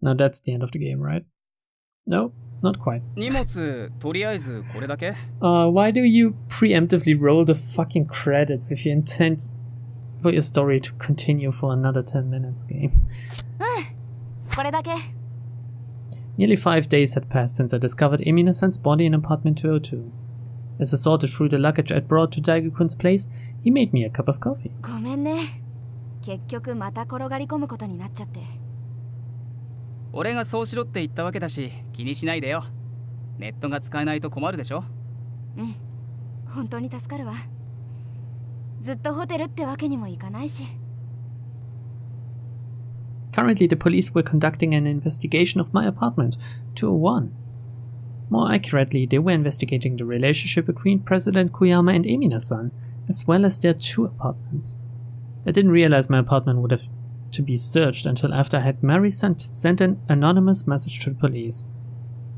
Now that's the end of the game, right? No, not quite. Why do you preemptively roll the fucking credits if you intend for your story to continue for another 10 minutes game? Nearly 5 days had passed since I discovered Emina-san's body in apartment 202. As I sorted through the luggage I'd brought to Daigo-kun's place, he made me a cup of coffee. Currently, the police were conducting an investigation of my apartment, 201. More accurately, they were investigating the relationship between President Koyama and Emina-san, as well as their 2 apartments. I didn't realize my apartment would have to be searched until after I had Mary sent an anonymous message to the police.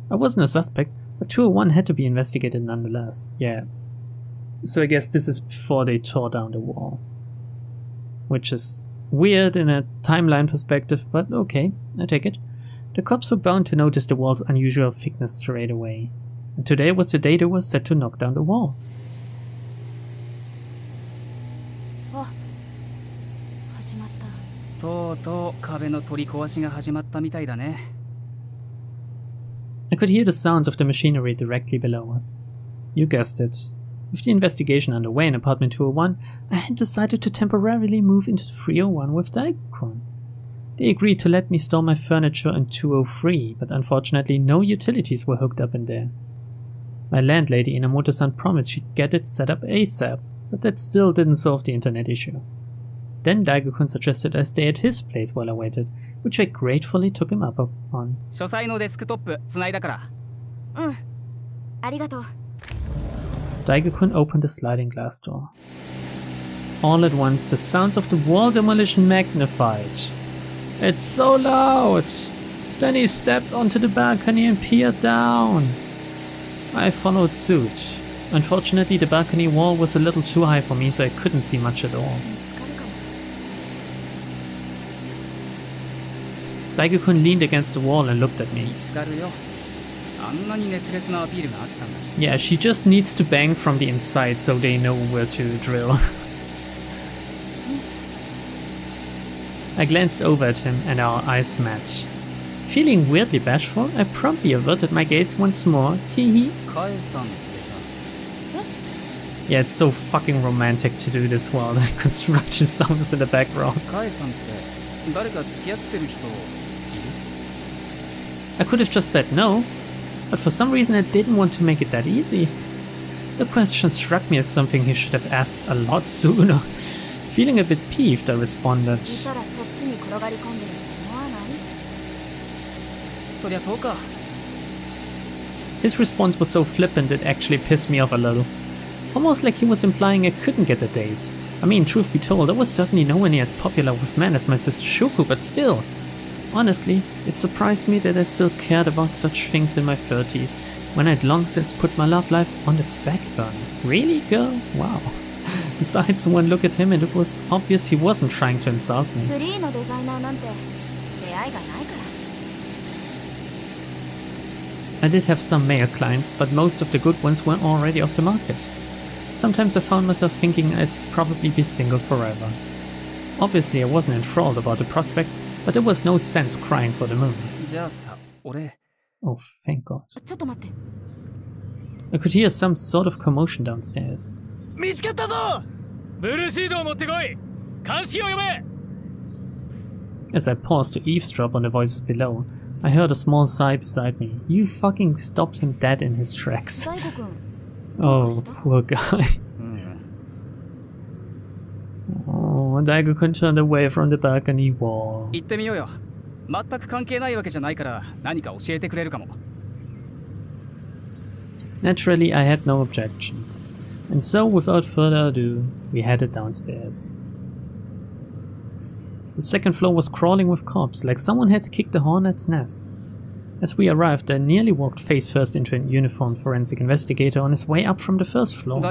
I wasn't a suspect, but 201 had to be investigated nonetheless. Yeah. So I guess this is before they tore down the wall. Which is weird in a timeline perspective, but okay, I take it. The cops were bound to notice the wall's unusual thickness straight away. And today was the day they were set to knock down the wall. I could hear the sounds of the machinery directly below us. You guessed it. With the investigation underway in apartment 201, I had decided to temporarily move into the 301 with Daigo-kun. They agreed to let me store my furniture in 203, but unfortunately no utilities were hooked up in there. My landlady Inamoto-san promised she'd get it set up ASAP, but that still didn't solve the internet issue. Then Daigo-kun suggested I stay at his place while I waited, which I gratefully took him up on. Daigo-kun opened the sliding glass door. All at once, the sounds of the wall demolition magnified. It's so loud! Then he stepped onto the balcony and peered down. I followed suit. Unfortunately, the balcony wall was a little too high for me, so I couldn't see much at all. Daigo-kun leaned against the wall and looked at me. Yeah, she just needs to bang from the inside so they know where to drill. I glanced over at him and our eyes met. Feeling weirdly bashful, I promptly averted my gaze once more. Teehee. Yeah, it's so fucking romantic to do this while the construction sound is in the background. I could have just said no, but for some reason I didn't want to make it that easy. The question struck me as something he should have asked a lot sooner. Feeling a bit peeved, I responded. His response was so flippant it actually pissed me off a little. Almost like he was implying I couldn't get a date. I mean, truth be told, I was certainly nowhere near as popular with men as my sister Shuko, but still. Honestly, it surprised me that I still cared about such things in my 30s, when I'd long since put my love life on the back burner. Really, girl? Wow. Besides, one look at him and it was obvious he wasn't trying to insult me. I did have some male clients, but most of the good ones were already off the market. Sometimes I found myself thinking I'd probably be single forever. Obviously I wasn't enthralled about the prospect, but there was no sense crying for the moon. Oh, thank God. I could hear some sort of commotion downstairs. As I paused to eavesdrop on the voices below, I heard a small sigh beside me. You fucking stopped him dead in his tracks. Oh, poor guy. Oh, Daigo-kun turned away from the balcony wall. Naturally, I had no objections. And so, without further ado, we headed downstairs. The second floor was crawling with cops, like someone had kicked the hornet's nest. As we arrived, I nearly walked face first into a uniformed forensic investigator on his way up from the first floor.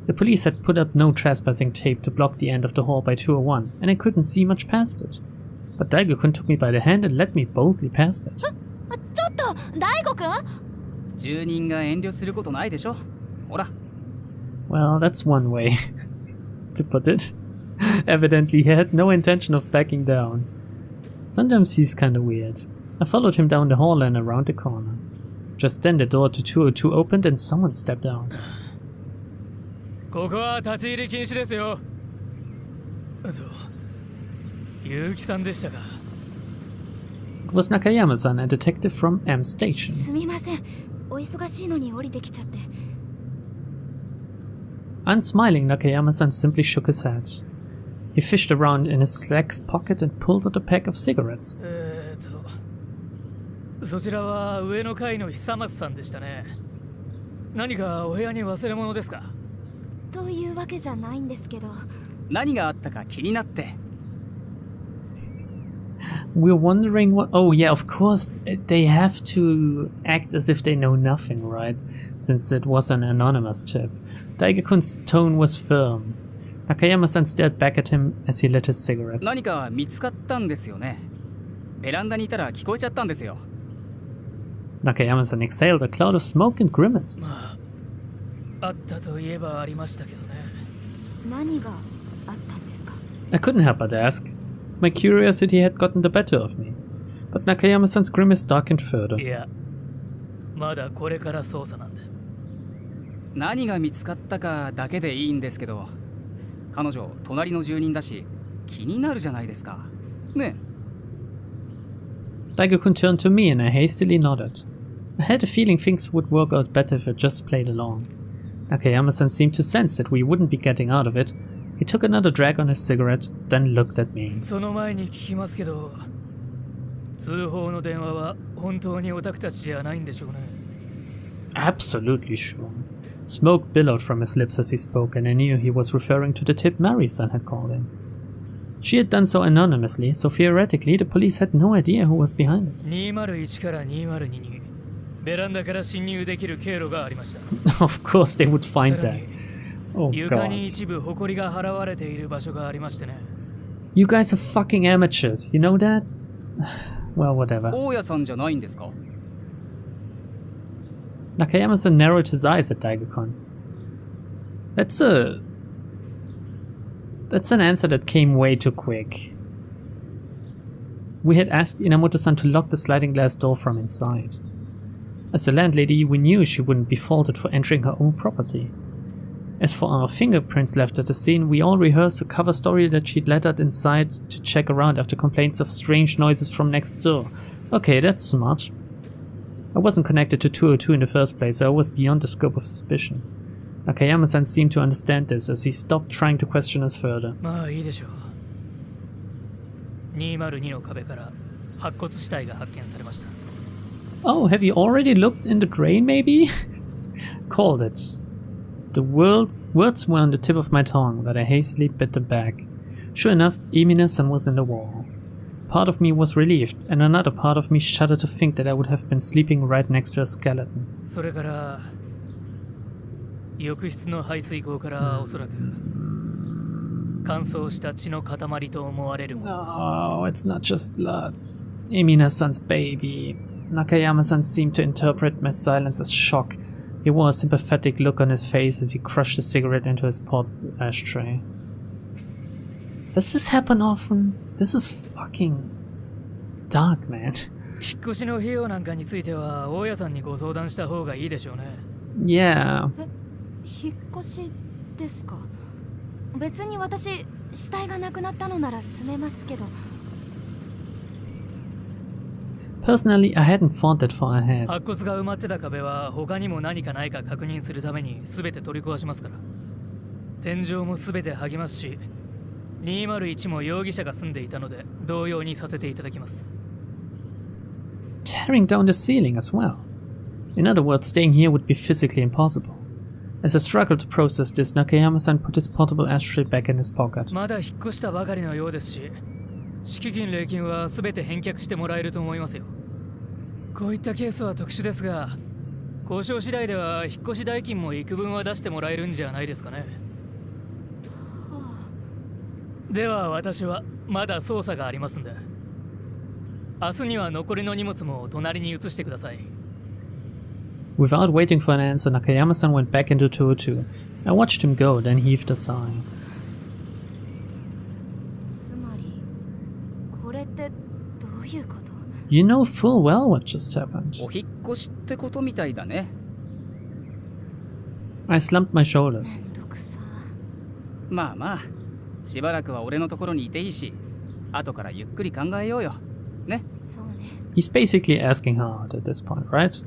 The police had put up no trespassing tape to block the end of the hall by 201, and I couldn't see much past it. But Daigo-kun took me by the hand and led me boldly past it. ちょっと、大吾くん？住人が遠慮することないでしょ。ほら。Well, that's one way to put it. Evidently, he had no intention of backing down. Sometimes he's kinda weird. I followed him down the hall and around the corner. Just then the door to 202 opened and someone stepped out. ここは立ち入り禁止ですよ。結城さんでしたか。It was Nakayama-san, a detective from M Station. すみません。お忙しいのに降りてきちゃって。Unsmiling, Nakayama-san simply shook his head. He fished around in his slacks pocket and pulled out a pack of cigarettes. そちらは上の階の久松さんでしたね。何かお部屋に忘れ物ですか？というわけじゃないんですけど。何があったか気になって。We're wondering what... Oh yeah, of course, they have to act as if they know nothing, right? Since it was an anonymous tip. Daigo-kun's tone was firm. Nakayama-san stared back at him as he lit his cigarette. 何か見つかったんですよね。ベランダにいたら聞こえちゃったんですよ。Nakayama-san exhaled a cloud of smoke and grimaced. あったといえばありましたけどね。何があったんですか？ I couldn't help but ask. My curiosity had gotten the better of me. But Nakayama-san's grimace darkened further. いや、まだこれから捜査なんで。何が見つかったかだけでいいんですけど、彼女隣の住人だし気になるじゃないですか。ね。Daigo-kun turned to me and I hastily nodded. I had a feeling things would work out better if I just played along. Nakayama-san seemed to sense that we wouldn't be getting out of it. He took another drag on his cigarette, then looked at me. その前に聞きますけど、通報の電話は本当にオタクたちじゃないんでしょうね。Absolutely sure. Smoke billowed from his lips as he spoke, and I knew he was referring to the tip Mary-san had called in. She had done so anonymously, so theoretically the police had no idea who was behind it. 201から202にベランダから侵入できる経路がありました。Of course they would find that. Oh 床に god. 一部埃が払われている場所がありましてね。You guys are fucking amateurs, you know that? Well, whatever. 大家さんじゃないんですか？ Nakayama-san narrowed his eyes at Daigo-kun. That's an answer that came way too quick. We had asked Inamoto-san to lock the sliding glass door from inside. As a landlady, we knew she wouldn't be faulted for entering her own property. As for our fingerprints left at the scene, we all rehearsed a cover story that she'd let us inside to check around after complaints of strange noises from next door. Okay, that's smart. I wasn't connected to 202 in the first place, so I was beyond the scope of suspicion. Nakayama-san seemed to understand this as he stopped trying to question us further. まあいいでしょう。202の壁から白骨死体が発見されました。Oh, have you already looked in the drain, maybe? Called it. The words were on the tip of my tongue, but I hastily bit them back. Sure enough, Emina-san was in the wall. Part of me was relieved, and another part of me shuddered to think that I would have been sleeping right next to a skeleton. それから浴室の排水口からおそらく乾燥した血の塊と思われるもの。Oh, it's not just blood. Emina-san's baby. Nakayama-san seemed to interpret my silence as shock. He wore a sympathetic look on his face as he crushed a cigarette into his portable ashtray. Does this happen often? This is fucking dark, man. 引っ越しの費用なんかについては大家さんにご相談した方がいいでしょうね。Yeah. 引っ越しですか？別に私、死体がなくなったのなら住めますけど。Personally, I hadn't thought that far ahead. 白骨が埋まってた壁は他にも何かないか確認するために全て取り壊しますから。天井も全て剥ぎますし、201も容疑者が住んでいたので同様にさせていただきます。Tearing down the ceiling as well. In other words, staying here would be physically impossible. As I struggled to process this, Nakayama-san put his portable ashtray back in his pocket. まだ引っ越したばかりのようですし、敷金礼金は全て返却してもらえると思いますよ。こういったケースは特殊ですが、交渉次第では引っ越し代金も幾分は出してもらえるんじゃないですかね。では私はまだ捜査がありますんで、明日には残りの荷物も隣に移してください。 Without waiting for an answer, Nakayama-san went back into 202. I watched him go, then heaved a sigh. つまりこれってどういうこと？ You know full well what just happened. お引っ越しってことみたいだね。I slumped my shoulders. めんどくさ。まあまあ、しばらくは俺のところにいていいし、後からゆっくり考えようよ。ね。そうね。 He's basically asking her out at this point, right?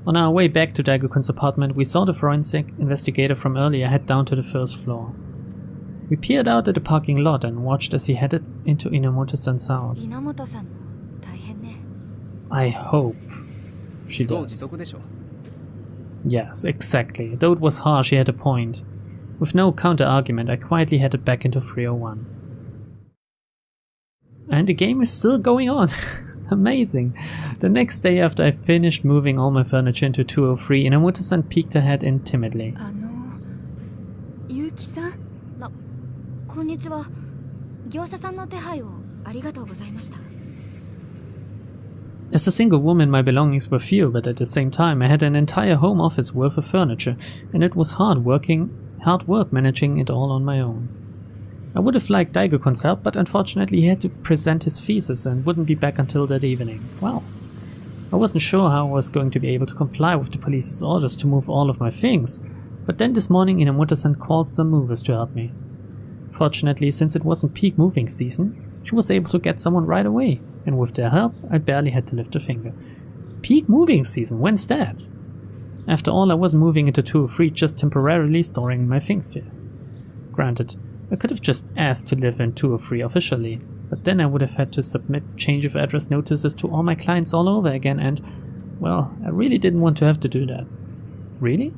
On our way back to Daigo-kun's apartment, we saw the forensic investigator from earlier head down to the first floor. We peered out at the parking lot and watched as he headed into Inamoto-san's house. 稲本さんも大変ね。 I hope she 自業自 does. 得でしょ。 Yes, exactly. Though it was harsh, he had a point. With no counter-argument, I quietly headed back into 301. And the game is still going on. Amazing. The next day after I finished moving all my furniture into 203, Inamoto-san peeked her head in timidly. 結城さん。こんにちは。業者さんの手配をありがとうございました。 As a single woman, my belongings were few, but at the same time, I had an entire home office worth of furniture, and it was hard work managing it all on my own. I would have liked Daigo-kun's help, but unfortunately he had to present his thesis and wouldn't be back until that evening. Wow. I wasn't sure how I was going to be able to comply with the police's orders to move all of my things, but then this morning Inamoto-san called some movers to help me. Fortunately, since it wasn't peak moving season, she was able to get someone right away, and with their help, I barely had to lift a finger. Peak moving season? When's that? After all, I wasn't moving into 203, just temporarily storing my things here. Granted, I could have just asked to live in 203 officially, but then I would have had to submit change of address notices to all my clients all over again, and, well, I really didn't want to have to do that. Really?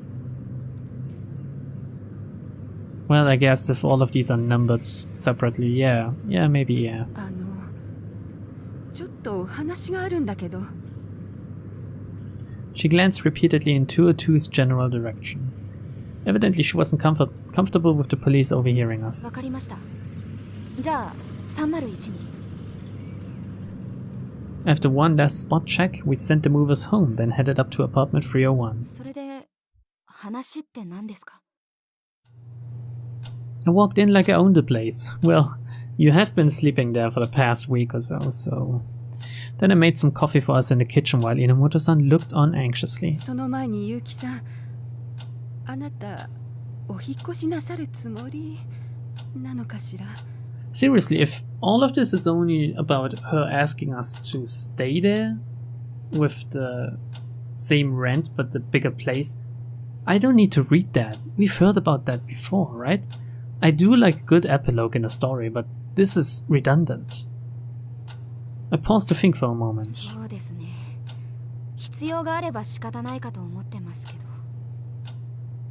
Well, I guess if all of these are numbered separately, yeah, maybe yeah. ちょっとお話があるんだけど。 She glanced repeatedly in 202's general direction. Evidently she wasn't comfortable with the police overhearing us. わかりました。じゃあ301に。 After one last spot check, we sent the movers home, then headed up to apartment 301. それで話って何ですか？ I walked in like I owned the place. Well, you have been sleeping there for the past week or so. Then I made some coffee for us in the kitchen while Inamoto-san looked on anxiously. その前に結城さん、あなたお引っ越しなさるつもりなのかしら？ Seriously, if all of this is only about her asking us to stay there with the same rent but the bigger place, I don't need to read that. We've heard about that before, right? I do like a good epilogue in a story, but this is redundant. I paused to think for a moment. そうですね。必要があれば仕方ないかと思ってますけど。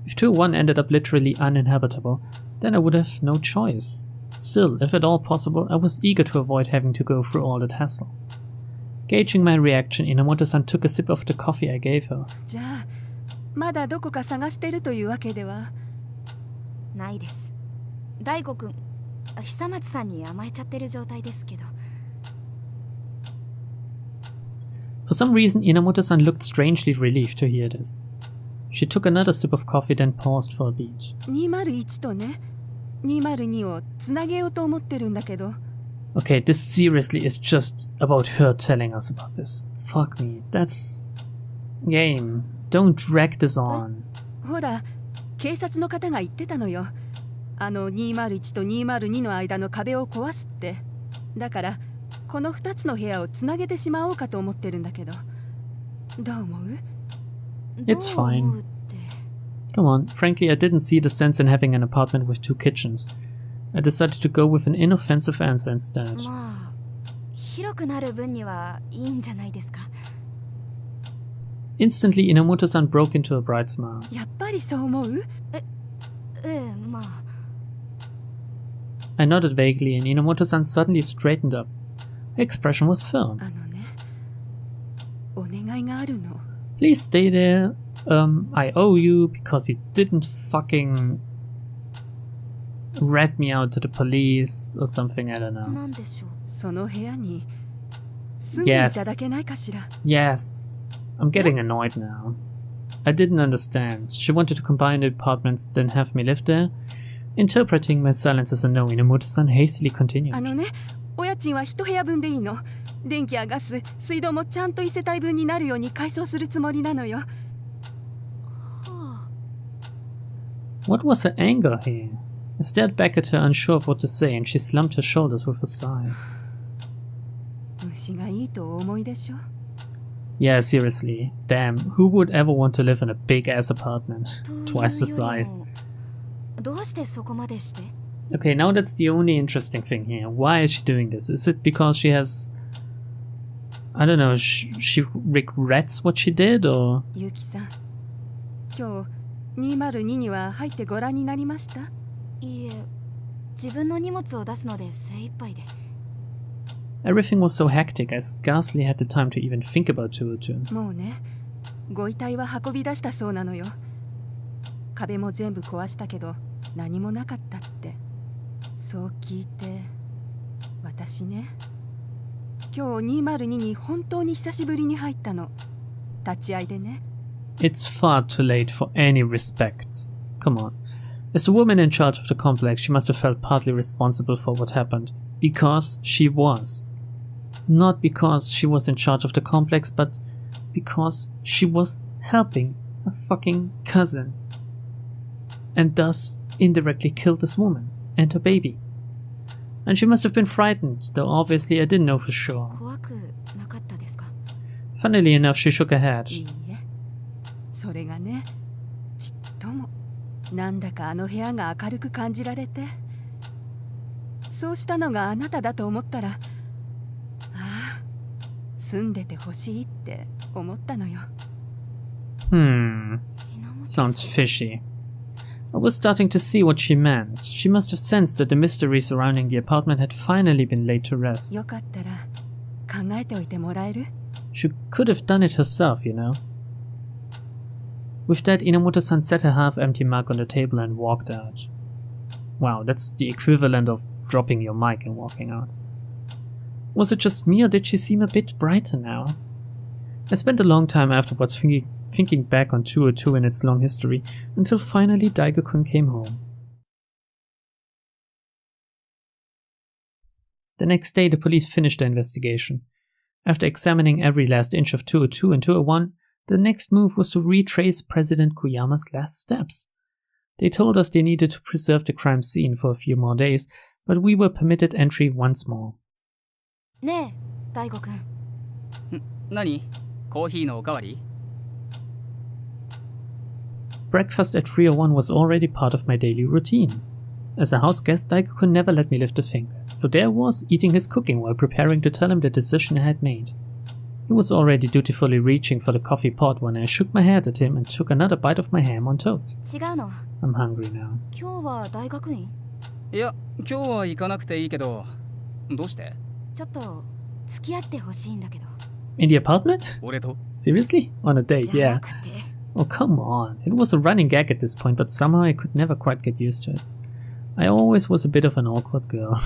If 201 ended up literally uninhabitable, then I would have no choice. Still, if at all possible, I was eager to avoid having to go through all that hassle. Gauging my reaction, Inamoto-san took a sip of the coffee I gave her. じゃあまだどこか探してるというわけでは？ないです。大吾くん、久松さんに甘えちゃってる状態ですけど。 For some reason, Inamoto-san looked strangely relieved to hear this. She took another sip of coffee, then paused for a beat. 201とね、202をつなげようと思ってるんだけど。 Okay, this seriously is just about her telling us about this. Fuck me, that's... game. Don't drag this on. ほら、警察の方が言ってたのよ。201と202の間の壁を壊すって。だからこの2つの部屋をつなげてしまおうかと思ってるんだけど。どう思う？ It's どう fine. 思うって。 Come on, frankly I didn't see the sense in having an apartment with 2 kitchens. I decided to go with an inoffensive answer instead. まあ、広くなる分にはいいんじゃないですか。 Instantly, Inamoto-san broke into a bright smile. やっぱりそう思う？ええ、まあ。 I nodded vaguely, and Inamoto-san suddenly straightened up. Her expression was firm. ね、お願いがあるの。 Please stay there. I owe you because you didn't fucking... rat me out to the police or something, I don't know. なんでしょう。その部屋に住んでいただけないかしら。 Yes, I'm getting annoyed now. I didn't understand. She wanted to combine the apartments, then have me live there? Interpreting my silence as a no, Inamoto-san hastily continued. あのね、お家賃は一部屋分でいいの。電気やガス、水道もちゃんと一世帯分になるように改装するつもりなのよ。What was her anger here? I stared back at her, unsure of what to say, and she slumped her shoulders with a sigh. 虫がいいとお思いでしょ。 Yeah, seriously. Damn, who would ever want to live in a big-ass apartment? Twice the size. どうしてそこまでして？ Okay, now that's the only interesting thing here. Why is she doing this? Is it because she has... I don't know, she regrets what she did, or...ゆきさん、今日202には入ってご覧になりました？いいえ、自分の荷物を出すので精一杯で。Everything was so hectic, I scarcely had the time to even think about 202. もうね、ご遺体は運び出したそうなのよ。壁も全部壊したけど何もなかったって。そう聞いて、私ね、今日202に本当に久しぶりに入ったの。立ち会いでね。It's far too late for any respects. Come on. As the woman in charge of the complex, she must have felt partly responsible for what happened. Because she was. Not because she was in charge of the complex, but because she was helping her fucking cousin. And thus indirectly killed this woman and her baby. And she must have been frightened, though obviously I didn't know for sure. 怖くなかったですか？ Funnily enough, she shook her head. いいえ、それがね、ちっともなんだかあの部屋が明るく感じられて、そうしたのがあなただと思ったら、ああ、住んでてほしいって思ったのよ。Sounds fishy. I was starting to see what she meant. She must have sensed that the mystery surrounding the apartment had finally been laid to rest. よかったら考えておいてもらえる？ She could have done it herself, you know. With that, Inamoto-san set her half-empty mug on the table and walked out. Wow, that's the equivalent of dropping your mic and walking out. Was it just me, or did she seem a bit brighter now? I spent a long time afterwards thinking back on 202 and its long history, until finally Daigo-kun came home. The next day, the police finished their investigation. After examining every last inch of 202 and 201, the next move was to retrace President Koyama's last steps. They told us they needed to preserve the crime scene for a few more days, but we were permitted entry once more. ねえ、大吾くん。何？コーヒーのおかわり？ Breakfast at 301 was already part of my daily routine. As a house guest, Daigo-kun never let me lift a finger, so there I was eating his cooking while preparing to tell him the decision I had made. He was already dutifully reaching for the coffee pot when I shook my head at him and took another bite of my ham on toast. 違うの。I'm hungry now. 今日は大学院？いや、今日は行かなくていいけど、どうして？ちょっと付き合ってほしいんだけど。In the apartment? 俺と？ Seriously? On a date, じゃ yeah. なくて。Oh, come on. It was a running gag at this point, but somehow I could never quite get used to it. I always was a bit of an awkward girl.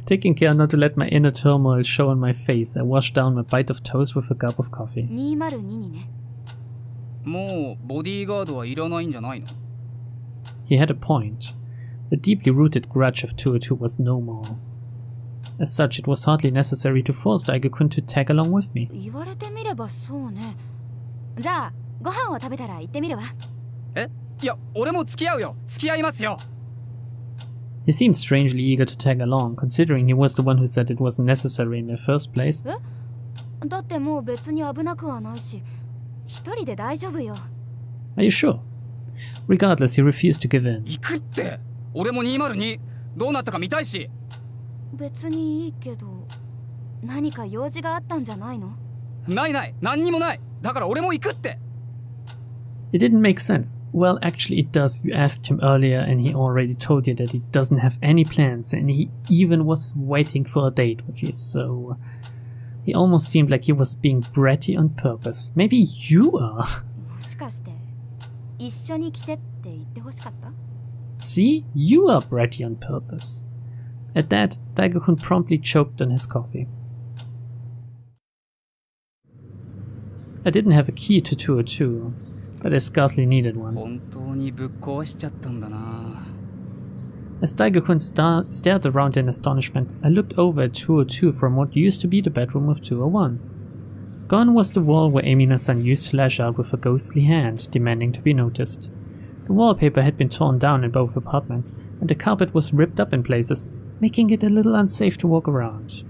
Taking care not to let my inner turmoil show on my face, I washed down my bite of toast with a cup of coffee. 202にね。もうボディーガードはいらないんじゃないの？ He had a point. The deeply rooted grudge of 202 was no more. As such, it was hardly necessary to force Daigo-kun to tag along with me. 言われてみればそうね。じゃあご飯を食べたら行ってみるわ。え？いや、俺も付き合うよ。付き合いますよ。He seemed strangely eager to tag along, considering he was the one who said it wasn't necessary in the first place. え？だってもう別に危なくはないし、一人で大丈夫よ。Are you sure? Regardless, he refused to give in. 行くって。俺も202どうなったか見たいし。別にいいけど、何か用事があったんじゃないの？ないない、何にもない。だから俺も行くって。It didn't make sense. Well, actually it does. You asked him earlier and he already told you that he doesn't have any plans and he even was waiting for a date with you, so... He almost seemed like he was being bratty on purpose. Maybe you are. もしかして、一緒に来てって言ってほしかった？ See? You are bratty on purpose. At that, Daigo-kun promptly choked on his coffee. I didn't have a key to 202, but I scarcely needed one. 本当にぶっ壊しちゃったんだな。 As Daigo-kun stared around in astonishment, I looked over at 202 from what used to be the bedroom of 201. Gone was the wall where Emina-san used to lash out with a ghostly hand, demanding to be noticed. The wallpaper had been torn down in both apartments, and the carpet was ripped up in places, making it a little unsafe to walk around.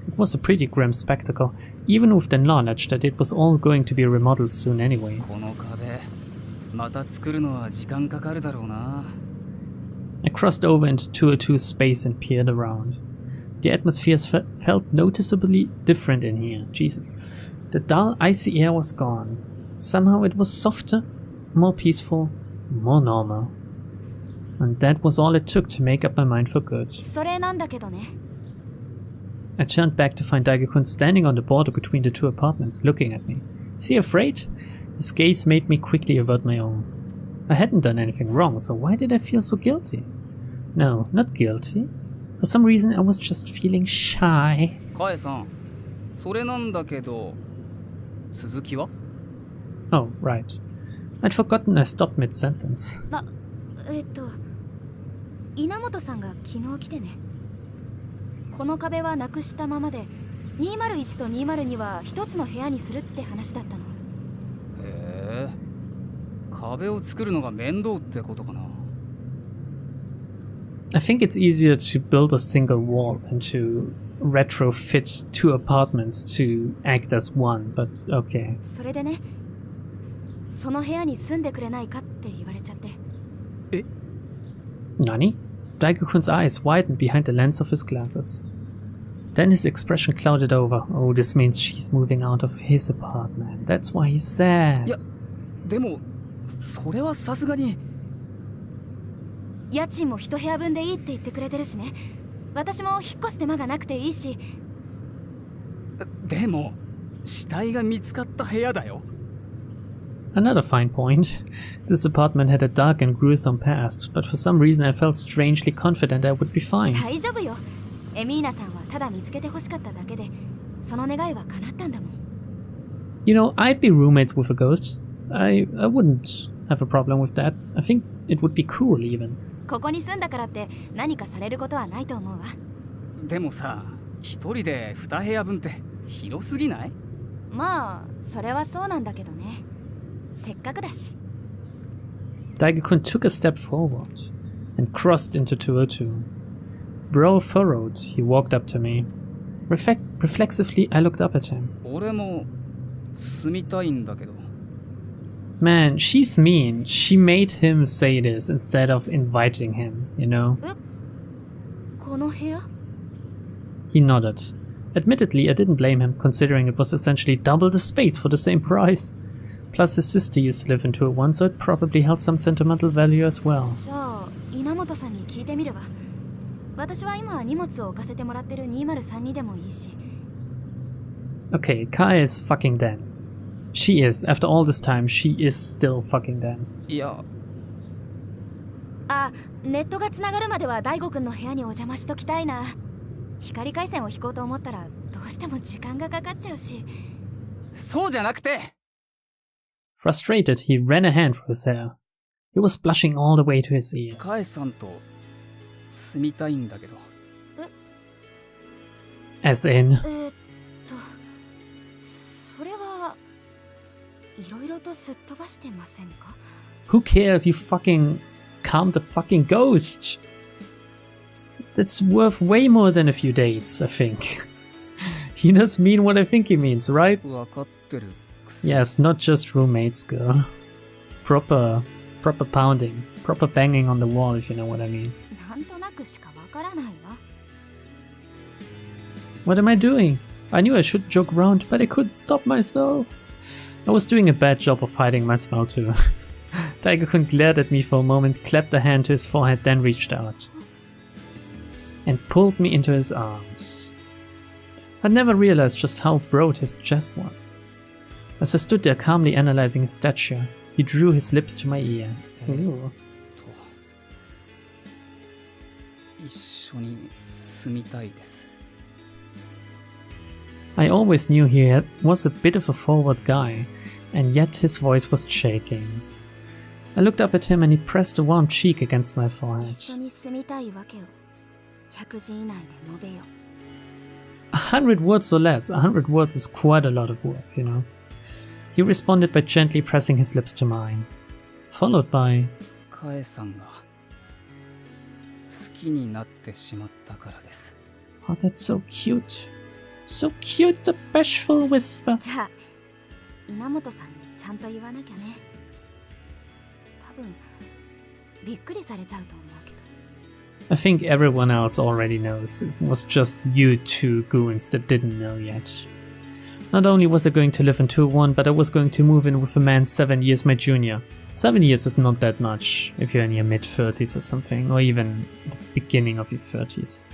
It was a pretty grim spectacle, even with the knowledge that it was all going to be remodeled soon anyway. この壁、また作るのは時間かかるだろうな。 I crossed over into 202's space and peered around. The atmosphere felt noticeably different in here. Jesus. The dull, icy air was gone. Somehow it was softer, more peaceful, more normal. And that was all it took to make up my mind for good. それなんだけどね。 I turned back to find Daigo-kun standing on the border between the two apartments, looking at me. Is he afraid? His gaze made me quickly avert my own. I hadn't done anything wrong, so why did I feel so guilty? No, not guilty. For some reason I was just feeling shy. カエさん、それなんだけど、続きは？ Oh, right. I'd forgotten I stopped mid-sentence. 稲本さんが昨日来てね。この壁はなくしたままで、201と202は一つの部屋にするって話だったの。へえ、壁を作るのが面倒ってことかな。 I think it's easier to build a single wall than to retrofit two apartments to act as one, but okay. それでね、その部屋に住んでくれないかって言われちゃって。え？ Nani? Daigo-kun's eyes widened behind the lens of his glasses. Then his expression clouded over. Oh, this means she's moving out of his apartment. That's why he's sad. いや、でもそれはさすがに。家賃も一部屋分でいいって言ってくれてるしね。私も引っ越す手間がなくていいし。でも死体が見つかった部屋だよ。 Another fine point. This apartment had a dark and gruesome past, but for some reason I felt strangely confident I would be fine. 大丈夫よ。エミーナさんはただ見つけて欲しかっただけで、その願いは叶ったんだもん。You know, I'd be roommates with a ghost. I wouldn't have a problem with that. I think it would be cool even. ここに住んだからって何かされることはないと思うわ。でもさ、一人で2部屋分って広すぎない？まあ、それはそうなんだけどね。せっかくだし。Daigo-kun took a step forward and crossed into 202. Brow furrowed, he walked up to me. Reflexively, I looked up at him. 俺も住みたいんだけど。 Man, she's mean. She made him say this instead of inviting him, you know? この部屋？ He nodded. Admittedly, I didn't blame him, considering it was essentially double the space for the same price. Plus, his sister used to live in 201, so it probably held some sentimental value as well. じゃあ、稲本さんに聞いてみれば。私は今荷物を置かせてもらってる203でもいいし。Okay, Kai is fucking dense. She is. After all this time, she is still fucking dense. いや、あ、ネットがつながるまでは大悟くんの部屋にお邪魔しときたいな。光回線を引こうと思ったらどうしても時間がかかっちゃうし。そうじゃなくて。 Frustrated, he ran a hand through his hair. He was blushing all the way to his ears. カエさんと住みたいんだけど。As in... それはいろいろとすっ飛ばしてませんか？ Who cares? You fucking calm the fucking ghost. That's worth way more than a few dates, I think. He does mean what I think he means, right? 分かってるくせ。 Yes, not just roommates, girl. Proper pounding. Proper banging on the wall, if you know what I mean. なんとなくしかわからないわ。 What am I doing? I knew I should joke around, but I couldn't stop myself. I was doing a bad job of hiding my smile too. Daigo-kun glared at me for a moment, clapped a hand to his forehead, then reached out and pulled me into his arms. I'd never realized just how broad his chest was. As I stood there calmly analyzing his stature, he drew his lips to my ear. Ooh. 一緒に住みたいです。 I always knew was a bit of a forward guy, and yet his voice was shaking. I looked up at him and he pressed a warm cheek against my 一 forehead. 緒に住みたいわけを100字以内で述べよ。 100 words or less. 100 words is quite a lot of words, you know. He responded by gently pressing his lips to mine, followed by, カエさんが好きになってしまったからです。 "Oh, that's so cute. So cute, the bashful whisper." じゃあ稲本さんにちゃんと言わなきゃね。多分びっくりされちゃうと思うけど。 I think everyone else already knows. It was just you two goons that didn't know yet. Not only was I going to live in 201, but I was going to move in with a man 7 years my junior. 7 years is not that much if you're in your mid-30s or something, or even the beginning of your 30s.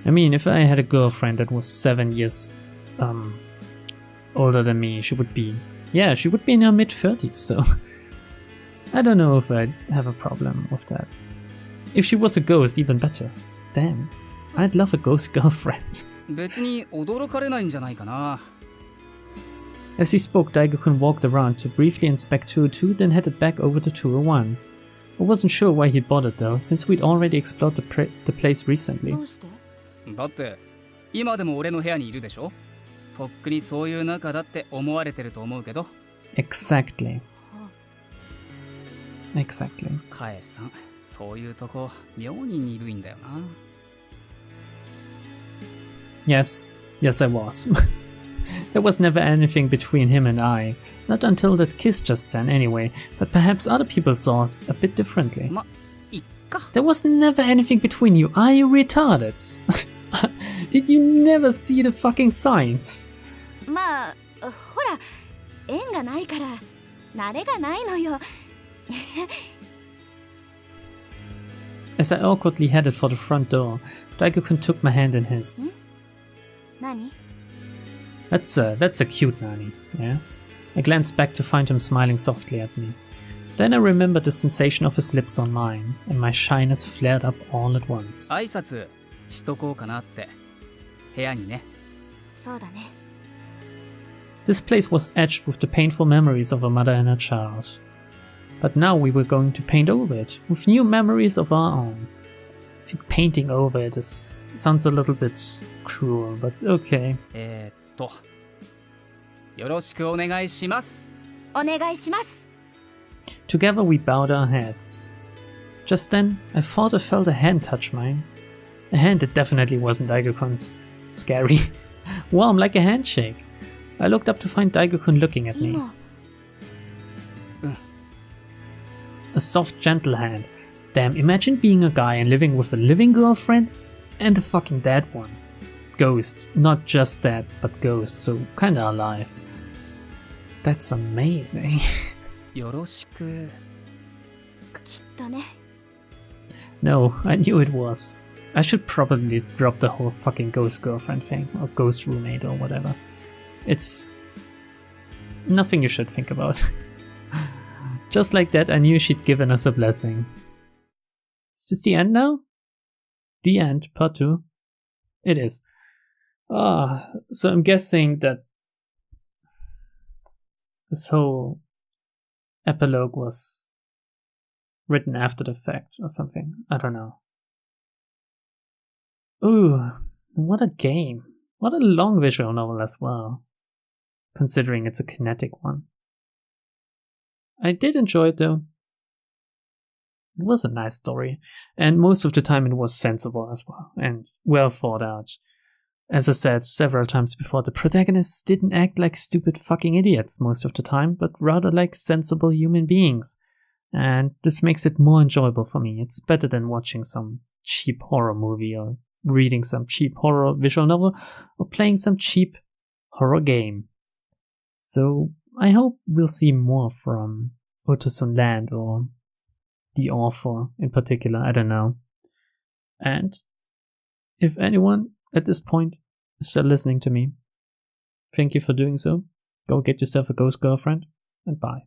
I mean, if I had a girlfriend that was 7 years older than me, she would be in her mid-30s, so I don't know if I'd have a problem with that. If she was a ghost, even better. Damn, I'd love a ghost girlfriend. 別に驚かれないんじゃないかな。 As he spoke, Daigo-kun walked around to briefly inspect 202, then headed back over to 201. I wasn't sure why he'd bothered though, since we'd already explored the place recently. どうして？だって今でも俺の部屋にいるでしょ。とっくにそういう仲だって思われてると思うけど。 Exactly. Exactly. カエさん、そういうとこ妙に鈍いんだよな。 Yes, I was. There was never anything between him and I. Not until that kiss just then, anyway. But perhaps other people saw us a bit differently. ま、いっか。 There was never anything between you. Are you retarded? Did you never see the fucking signs? まあほら縁がないから慣れがないのよ。 As I awkwardly headed for the front door, Daigo-kun took my hand in his. 何？ That's a cute Nani, yeah? I glanced back to find him smiling softly at me. Then I remembered the sensation of his lips on mine, and my shyness flared up all at once. 挨拶しとこうかなって。部屋にね。そうだね。 This place was etched with the painful memories of a mother and her child. But now we were going to paint over it, with new memories of our own. I think painting over it sounds a little bit cruel, but okay. よろしくお願いします。お願いします。 Together we bowed our heads. Just then, I thought I felt a hand touch mine. A hand that definitely wasn't Daigo-kun's. Scary. Warm like a handshake. I looked up to find Daigo-kun looking at me. 今 A soft, gentle hand. Damn, imagine being a guy and living with a living girlfriend and a fucking dead one. Ghost. Not just dead, but ghost, so kinda alive. That's amazing. よろしく。きっとね。 No, I knew it was. I should probably drop the whole fucking ghost girlfriend thing, or ghost roommate or whatever. It's nothing you should think about. Just like that, I knew she'd given us a blessing. Is this the end now? The end, part 2? It is. So I'm guessing that this whole epilogue was written after the fact or something. I don't know. Ooh, what a game. What a long visual novel as well, considering it's a kinetic one. I did enjoy it though. It was a nice story, and most of the time it was sensible as well, and well thought out. As I said several times before, the protagonists didn't act like stupid fucking idiots most of the time, but rather like sensible human beings. And this makes it more enjoyable for me. It's better than watching some cheap horror movie, or reading some cheap horror visual novel, or playing some cheap horror game. So I hope we'll see more from Otosun Land, or the author in particular, I don't know. And if anyone at this point is still listening to me, thank you for doing so. Go get yourself a ghost girlfriend, and bye.